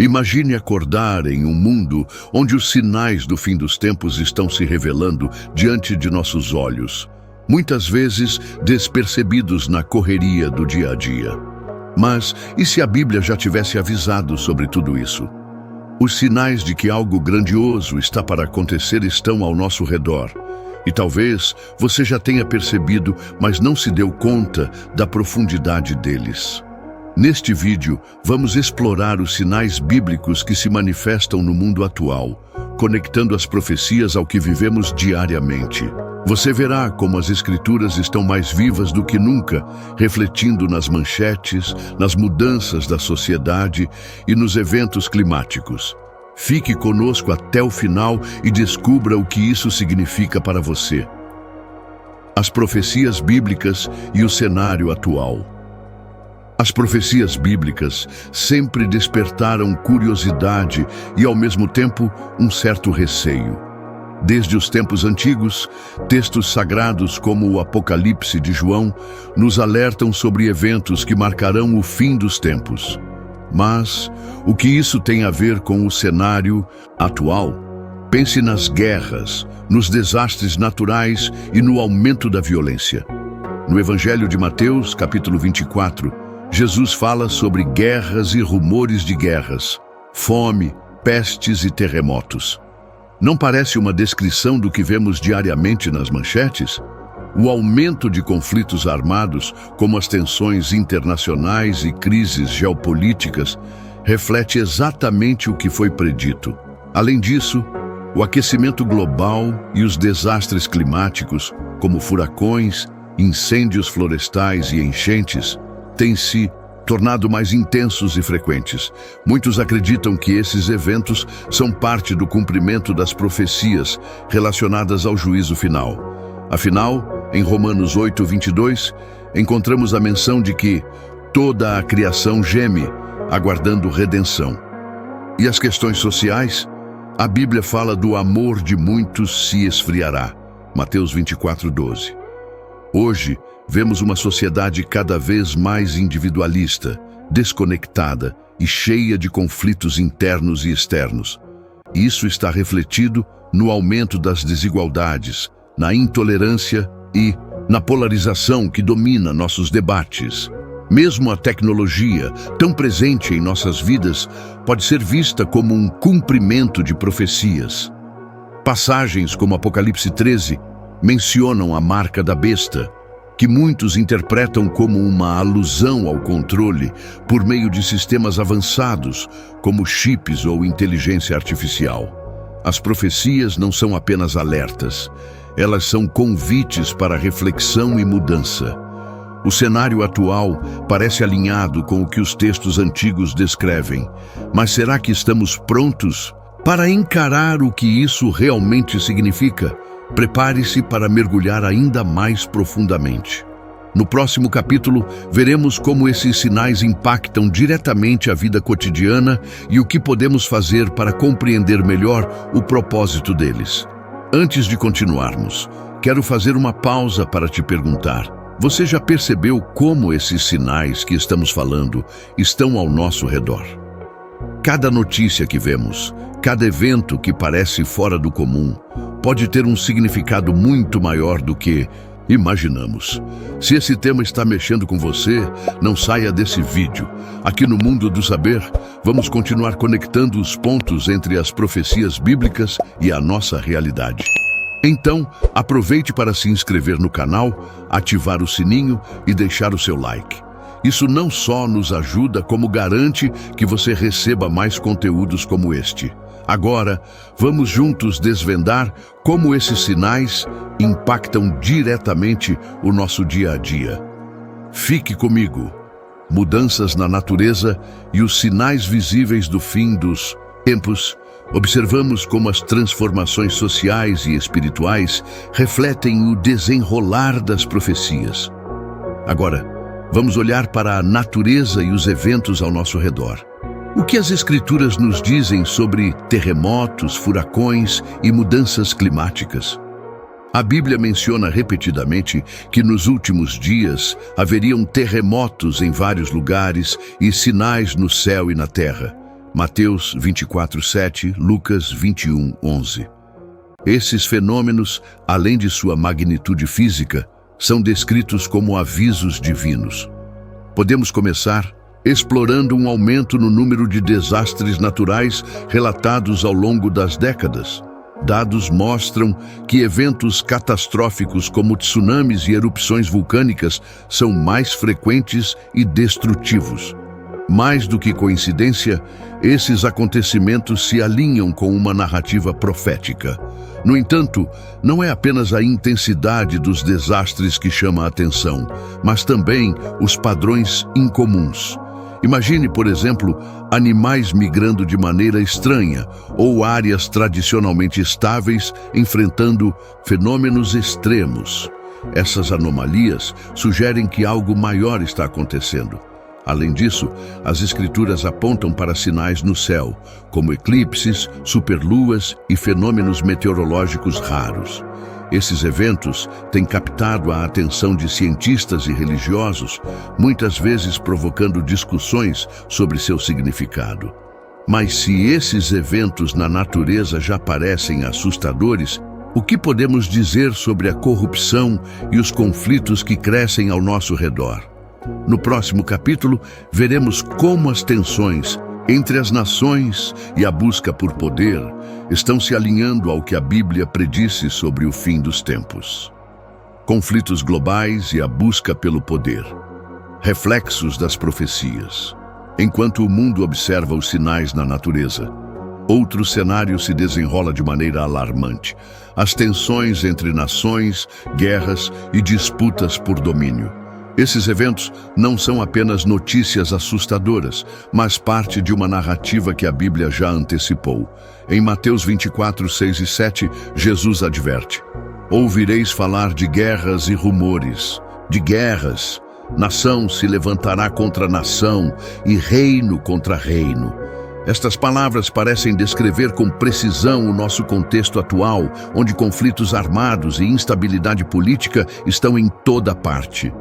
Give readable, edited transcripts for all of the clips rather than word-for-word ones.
Imagine acordar em um mundo onde os sinais do fim dos tempos estão se revelando diante de nossos olhos, muitas vezes despercebidos na correria do dia a dia. Mas e se a Bíblia já tivesse avisado sobre tudo isso? Os sinais de que algo grandioso está para acontecer estão ao nosso redor. E talvez você já tenha percebido, mas não se deu conta da profundidade deles. Neste vídeo, vamos explorar os sinais bíblicos que se manifestam no mundo atual, conectando as profecias ao que vivemos diariamente. Você verá como as Escrituras estão mais vivas do que nunca, refletindo nas manchetes, nas mudanças da sociedade e nos eventos climáticos. Fique conosco até o final e descubra o que isso significa para você. As profecias bíblicas e o cenário atual. As profecias bíblicas sempre despertaram curiosidade e, ao mesmo tempo, um certo receio. Desde os tempos antigos, textos sagrados como o Apocalipse de João nos alertam sobre eventos que marcarão o fim dos tempos. Mas o que isso tem a ver com o cenário atual? Pense nas guerras, nos desastres naturais e no aumento da violência. No Evangelho de Mateus, capítulo 24, Jesus fala sobre guerras e rumores de guerras, fome, pestes e terremotos. Não parece uma descrição do que vemos diariamente nas manchetes? O aumento de conflitos armados, como as tensões internacionais e crises geopolíticas, reflete exatamente o que foi predito. Além disso, o aquecimento global e os desastres climáticos, como furacões, incêndios florestais e enchentes, têm se tornado mais intensos e frequentes. Muitos acreditam que esses eventos são parte do cumprimento das profecias relacionadas ao juízo final. Afinal, em Romanos 8:22, encontramos a menção de que toda a criação geme, aguardando redenção. E as questões sociais? A Bíblia fala do amor de muitos se esfriará. Mateus 24:12. Hoje, vemos uma sociedade cada vez mais individualista, desconectada e cheia de conflitos internos e externos. Isso está refletido no aumento das desigualdades, na intolerância e na polarização que domina nossos debates. Mesmo a tecnologia, tão presente em nossas vidas, pode ser vista como um cumprimento de profecias. Passagens como Apocalipse 13 mencionam a marca da besta, que muitos interpretam como uma alusão ao controle por meio de sistemas avançados, como chips ou inteligência artificial. As profecias não são apenas alertas, elas são convites para reflexão e mudança. O cenário atual parece alinhado com o que os textos antigos descrevem, mas será que estamos prontos para encarar o que isso realmente significa? Prepare-se para mergulhar ainda mais profundamente. No próximo capítulo, veremos como esses sinais impactam diretamente a vida cotidiana e o que podemos fazer para compreender melhor o propósito deles. Antes de continuarmos, quero fazer uma pausa para te perguntar: você já percebeu como esses sinais que estamos falando estão ao nosso redor? Cada notícia que vemos, cada evento que parece fora do comum, pode ter um significado muito maior do que imaginamos. Se esse tema está mexendo com você, não saia desse vídeo. Aqui no Mundo do Saber, vamos continuar conectando os pontos entre as profecias bíblicas e a nossa realidade. Então, aproveite para se inscrever no canal, ativar o sininho e deixar o seu like. Isso não só nos ajuda, como garante que você receba mais conteúdos como este. Agora, vamos juntos desvendar como esses sinais impactam diretamente o nosso dia a dia. Fique comigo. Mudanças na natureza e os sinais visíveis do fim dos tempos. Observamos como as transformações sociais e espirituais refletem o desenrolar das profecias. Agora, vamos olhar para a natureza e os eventos ao nosso redor. O que as Escrituras nos dizem sobre terremotos, furacões e mudanças climáticas? A Bíblia menciona repetidamente que nos últimos dias haveriam terremotos em vários lugares e sinais no céu e na terra. Mateus 24:7, Lucas 21:11. Esses fenômenos, além de sua magnitude física, são descritos como avisos divinos. Podemos começar explorando um aumento no número de desastres naturais relatados ao longo das décadas. Dados mostram que eventos catastróficos como tsunamis e erupções vulcânicas são mais frequentes e destrutivos. Mais do que coincidência, esses acontecimentos se alinham com uma narrativa profética. No entanto, não é apenas a intensidade dos desastres que chama a atenção, mas também os padrões incomuns. Imagine, por exemplo, animais migrando de maneira estranha ou áreas tradicionalmente estáveis enfrentando fenômenos extremos. Essas anomalias sugerem que algo maior está acontecendo. Além disso, as escrituras apontam para sinais no céu, como eclipses, superluas e fenômenos meteorológicos raros. Esses eventos têm captado a atenção de cientistas e religiosos, muitas vezes provocando discussões sobre seu significado. Mas se esses eventos na natureza já parecem assustadores, o que podemos dizer sobre a corrupção e os conflitos que crescem ao nosso redor? No próximo capítulo, veremos como as tensões entre as nações e a busca por poder estão se alinhando ao que a Bíblia predisse sobre o fim dos tempos. Conflitos globais e a busca pelo poder. Reflexos das profecias. Enquanto o mundo observa os sinais na natureza, outro cenário se desenrola de maneira alarmante. As tensões entre nações, guerras e disputas por domínio. Esses eventos não são apenas notícias assustadoras, mas parte de uma narrativa que a Bíblia já antecipou. Em Mateus 24:6 e 7, Jesus adverte: ouvireis falar de guerras e rumores, de guerras. Nação se levantará contra nação e reino contra reino. Estas palavras parecem descrever com precisão o nosso contexto atual, onde conflitos armados e instabilidade política estão em toda parte.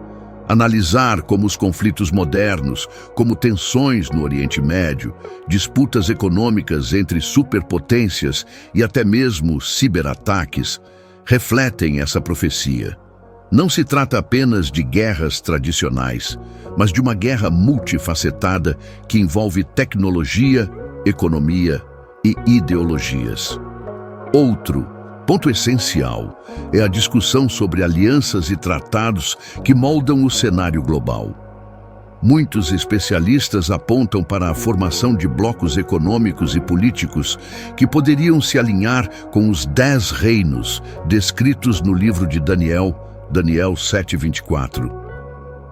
Analisar como os conflitos modernos, como tensões no Oriente Médio, disputas econômicas entre superpotências e até mesmo ciberataques, refletem essa profecia. Não se trata apenas de guerras tradicionais, mas de uma guerra multifacetada que envolve tecnologia, economia e ideologias. Outro ponto essencial é a discussão sobre alianças e tratados que moldam o cenário global. Muitos especialistas apontam para a formação de blocos econômicos e políticos que poderiam se alinhar com os 10 reinos descritos no livro de Daniel 7:24.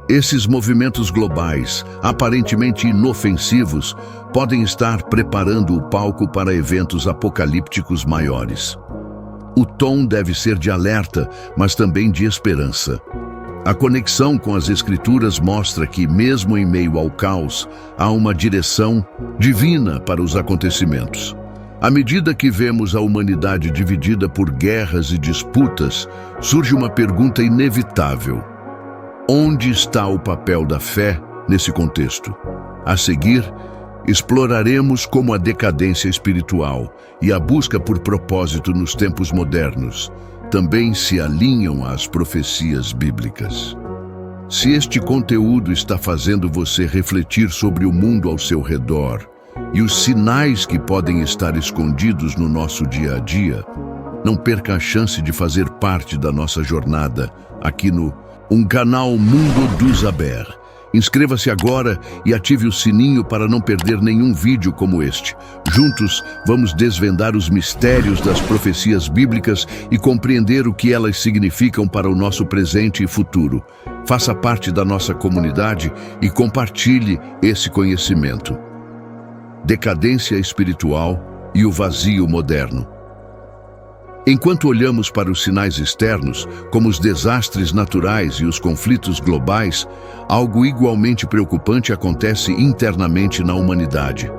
Esses movimentos globais, aparentemente inofensivos, podem estar preparando o palco para eventos apocalípticos maiores. O tom deve ser de alerta, mas também de esperança. A conexão com as Escrituras mostra que, mesmo em meio ao caos, há uma direção divina para os acontecimentos. À medida que vemos a humanidade dividida por guerras e disputas, surge uma pergunta inevitável: onde está o papel da fé nesse contexto? A seguir, exploraremos como a decadência espiritual e a busca por propósito nos tempos modernos também se alinham às profecias bíblicas. Se este conteúdo está fazendo você refletir sobre o mundo ao seu redor e os sinais que podem estar escondidos no nosso dia a dia, não perca a chance de fazer parte da nossa jornada aqui no canal Mundo do Zaber. Inscreva-se agora e ative o sininho para não perder nenhum vídeo como este. Juntos, vamos desvendar os mistérios das profecias bíblicas e compreender o que elas significam para o nosso presente e futuro. Faça parte da nossa comunidade e compartilhe esse conhecimento. Decadência espiritual e o vazio moderno. Enquanto olhamos para os sinais externos, como os desastres naturais e os conflitos globais, algo igualmente preocupante acontece internamente na humanidade.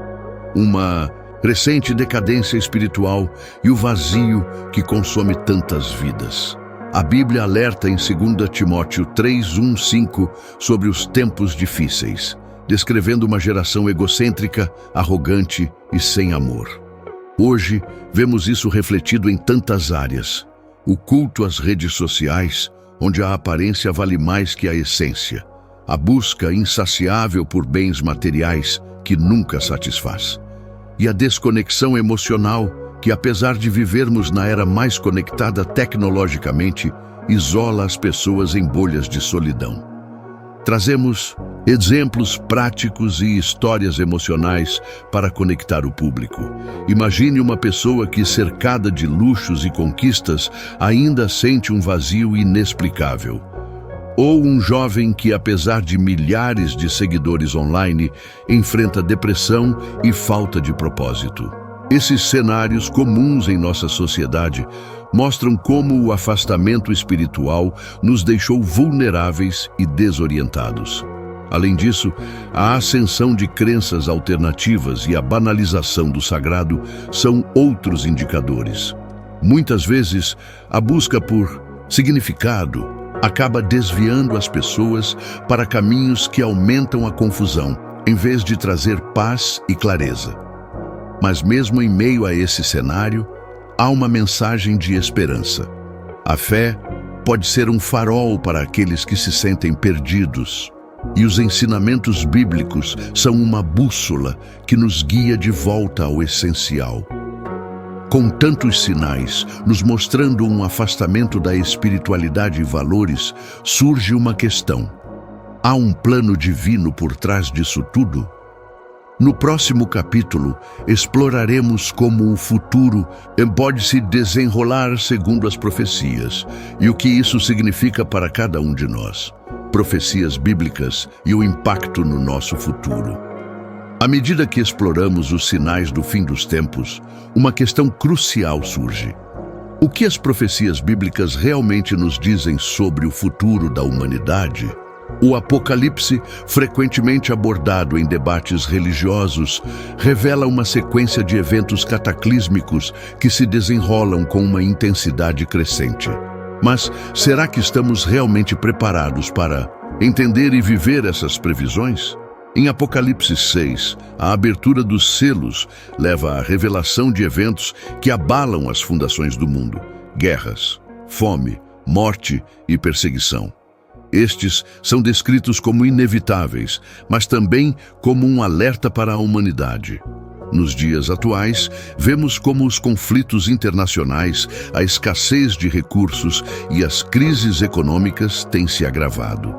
Uma crescente decadência espiritual e o vazio que consome tantas vidas. A Bíblia alerta em 2 Timóteo 3:1-5 sobre os tempos difíceis. descrevendo uma geração egocêntrica, arrogante e sem amor. Hoje, vemos isso refletido em tantas áreas. O culto às redes sociais, onde a aparência vale mais que a essência. A busca insaciável por bens materiais que nunca satisfaz. E a desconexão emocional que, apesar de vivermos na era mais conectada tecnologicamente, isola as pessoas em bolhas de solidão. Trazemos exemplos práticos e histórias emocionais para conectar o público. Imagine uma pessoa que, cercada de luxos e conquistas, ainda sente um vazio inexplicável. Ou um jovem que, apesar de milhares de seguidores online, enfrenta depressão e falta de propósito. Esses cenários comuns em nossa sociedade mostram como o afastamento espiritual nos deixou vulneráveis e desorientados. Além disso, a ascensão de crenças alternativas e a banalização do sagrado são outros indicadores. Muitas vezes, a busca por significado acaba desviando as pessoas para caminhos que aumentam a confusão, em vez de trazer paz e clareza. Mas mesmo em meio a esse cenário, há uma mensagem de esperança. A fé pode ser um farol para aqueles que se sentem perdidos. E os ensinamentos bíblicos são uma bússola que nos guia de volta ao essencial. Com tantos sinais, nos mostrando um afastamento da espiritualidade e valores, surge uma questão. Há um plano divino por trás disso tudo? No próximo capítulo, exploraremos como o futuro pode se desenrolar segundo as profecias e o que isso significa para cada um de nós. Profecias bíblicas e o impacto no nosso futuro. À medida que exploramos os sinais do fim dos tempos, uma questão crucial surge. O que as profecias bíblicas realmente nos dizem sobre o futuro da humanidade? O Apocalipse, frequentemente abordado em debates religiosos, revela uma sequência de eventos cataclísmicos que se desenrolam com uma intensidade crescente. Mas será que estamos realmente preparados para entender e viver essas previsões? Em Apocalipse 6, a abertura dos selos leva à revelação de eventos que abalam as fundações do mundo: guerras, fome, morte e perseguição. Estes são descritos como inevitáveis, mas também como um alerta para a humanidade. Nos dias atuais, vemos como os conflitos internacionais, a escassez de recursos e as crises econômicas têm se agravado.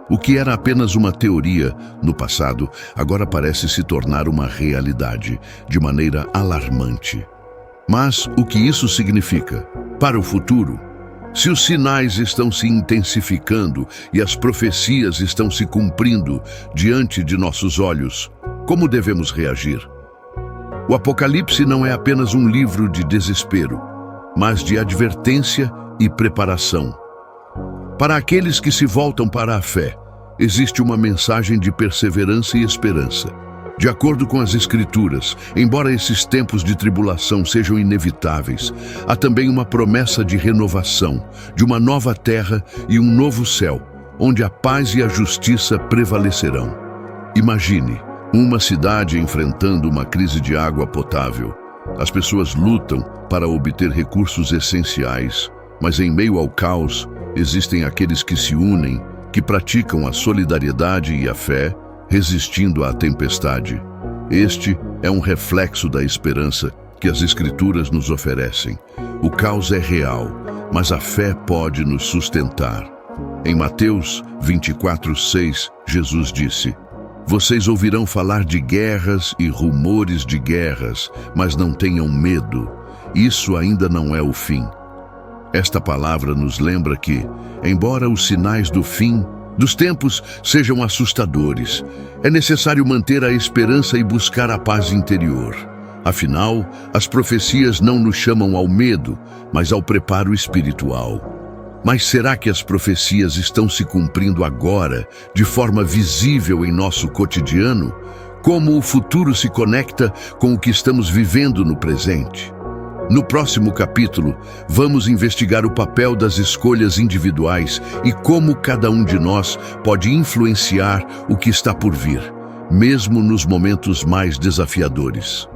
O que era apenas uma teoria no passado, agora parece se tornar uma realidade, de maneira alarmante. Mas o que isso significa para o futuro? Se os sinais estão se intensificando e as profecias estão se cumprindo diante de nossos olhos, como devemos reagir? O Apocalipse não é apenas um livro de desespero, mas de advertência e preparação. Para aqueles que se voltam para a fé, existe uma mensagem de perseverança e esperança. De acordo com as Escrituras, embora esses tempos de tribulação sejam inevitáveis, há também uma promessa de renovação, de uma nova terra e um novo céu, onde a paz e a justiça prevalecerão. Imagine uma cidade enfrentando uma crise de água potável. As pessoas lutam para obter recursos essenciais, mas em meio ao caos, existem aqueles que se unem, que praticam a solidariedade e a fé, resistindo à tempestade. Este é um reflexo da esperança que as Escrituras nos oferecem. O caos é real, mas a fé pode nos sustentar. Em Mateus 24:6, Jesus disse: "Vocês ouvirão falar de guerras e rumores de guerras, mas não tenham medo. Isso ainda não é o fim." Esta palavra nos lembra que, embora os sinais do fim dos tempos sejam assustadores, é necessário manter a esperança e buscar a paz interior. Afinal, as profecias não nos chamam ao medo, mas ao preparo espiritual. Mas será que as profecias estão se cumprindo agora, de forma visível em nosso cotidiano? Como o futuro se conecta com o que estamos vivendo no presente? No próximo capítulo, vamos investigar o papel das escolhas individuais e como cada um de nós pode influenciar o que está por vir. mesmo nos momentos mais desafiadores.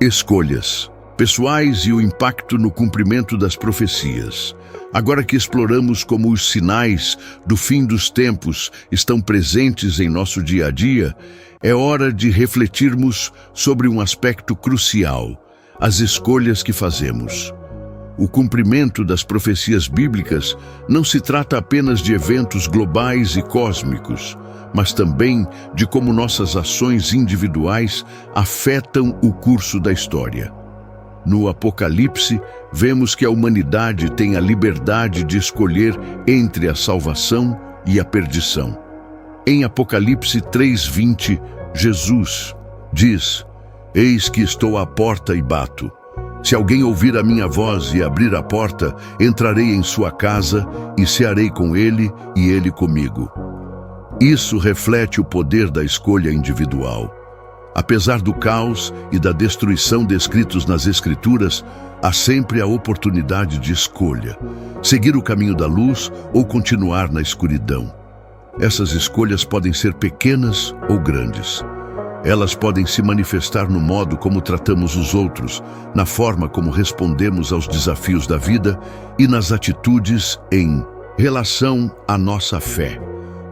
Escolhas pessoais e o impacto no cumprimento das profecias. Agora que exploramos como os sinais do fim dos tempos estão presentes em nosso dia a dia, é hora de refletirmos sobre um aspecto crucial: as escolhas que fazemos. O cumprimento das profecias bíblicas não se trata apenas de eventos globais e cósmicos, mas também de como nossas ações individuais afetam o curso da história. No Apocalipse, vemos que a humanidade tem a liberdade de escolher entre a salvação e a perdição. Em Apocalipse 3:20, Jesus diz: "Eis que estou à porta e bato. Se alguém ouvir a minha voz e abrir a porta, entrarei em sua casa e cearei com ele e ele comigo." Isso reflete o poder da escolha individual. Apesar do caos e da destruição descritos nas Escrituras, há sempre a oportunidade de escolha: seguir o caminho da luz ou continuar na escuridão. Essas escolhas podem ser pequenas ou grandes. Elas podem se manifestar no modo como tratamos os outros, na forma como respondemos aos desafios da vida e nas atitudes em relação à nossa fé.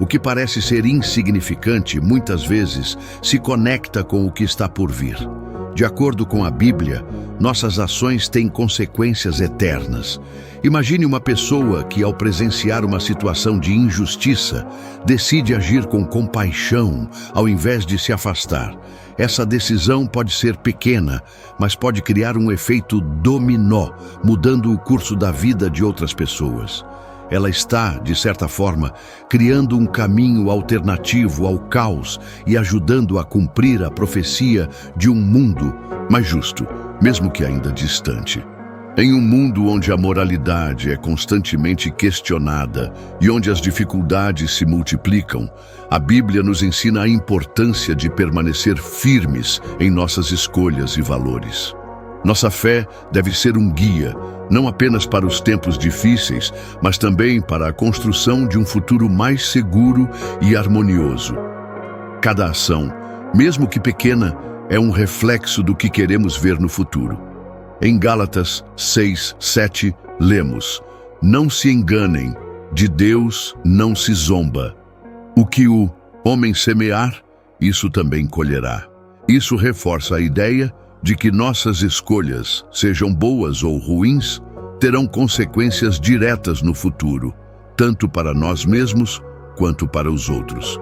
O que parece ser insignificante, muitas vezes, se conecta com o que está por vir. De acordo com a Bíblia, nossas ações têm consequências eternas. Imagine uma pessoa que, ao presenciar uma situação de injustiça, decide agir com compaixão, ao invés de se afastar. Essa decisão pode ser pequena, mas pode criar um efeito dominó, mudando o curso da vida de outras pessoas. Ela está, de certa forma, criando um caminho alternativo ao caos e ajudando a cumprir a profecia de um mundo mais justo, mesmo que ainda distante. Em um mundo onde a moralidade é constantemente questionada e onde as dificuldades se multiplicam, a Bíblia nos ensina a importância de permanecer firmes em nossas escolhas e valores. Nossa fé deve ser um guia, não apenas para os tempos difíceis, mas também para a construção de um futuro mais seguro e harmonioso. Cada ação, mesmo que pequena, é um reflexo do que queremos ver no futuro. Em Gálatas 6:7, lemos: "Não se enganem, de Deus não se zomba. O que o homem semear, isso também colherá." Isso reforça a ideia de que nossas escolhas, sejam boas ou ruins, terão consequências diretas no futuro, tanto para nós mesmos quanto para os outros.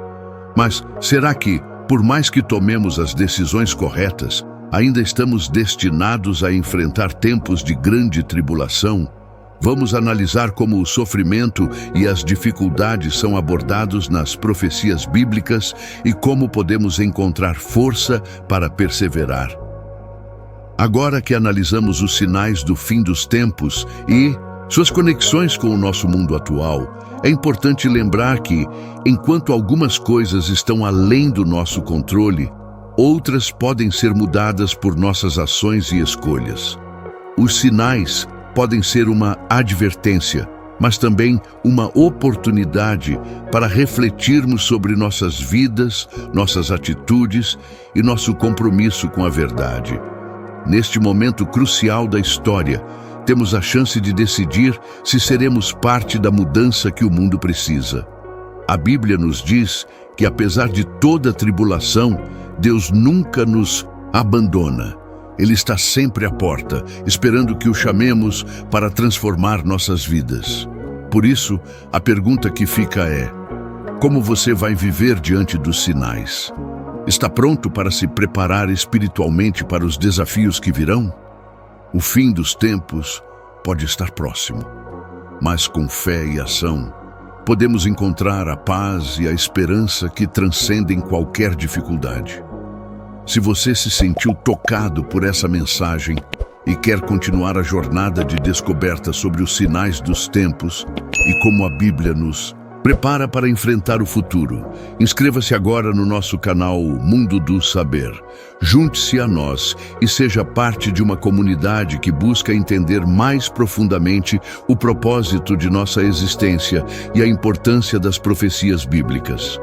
Mas será que, por mais que tomemos as decisões corretas, ainda estamos destinados a enfrentar tempos de grande tribulação? Vamos analisar como o sofrimento e as dificuldades são abordados nas profecias bíblicas e como podemos encontrar força para perseverar. Agora que analisamos os sinais do fim dos tempos e suas conexões com o nosso mundo atual, é importante lembrar que, enquanto algumas coisas estão além do nosso controle, outras podem ser mudadas por nossas ações e escolhas. Os sinais podem ser uma advertência, mas também uma oportunidade para refletirmos sobre nossas vidas, nossas atitudes e nosso compromisso com a verdade. Neste momento crucial da história, temos a chance de decidir se seremos parte da mudança que o mundo precisa. A Bíblia nos diz que, apesar de toda tribulação, Deus nunca nos abandona. Ele está sempre à porta, esperando que o chamemos para transformar nossas vidas. Por isso, a pergunta que fica é: como você vai viver diante dos sinais? Está pronto para se preparar espiritualmente para os desafios que virão? O fim dos tempos pode estar próximo, mas com fé e ação, podemos encontrar a paz e a esperança que transcendem qualquer dificuldade. Se você se sentiu tocado por essa mensagem e quer continuar a jornada de descoberta sobre os sinais dos tempos e como a Bíblia nos prepara para enfrentar o futuro, inscreva-se agora no nosso canal Mundo do Saber. Junte-se a nós e seja parte de uma comunidade que busca entender mais profundamente o propósito de nossa existência e a importância das profecias bíblicas.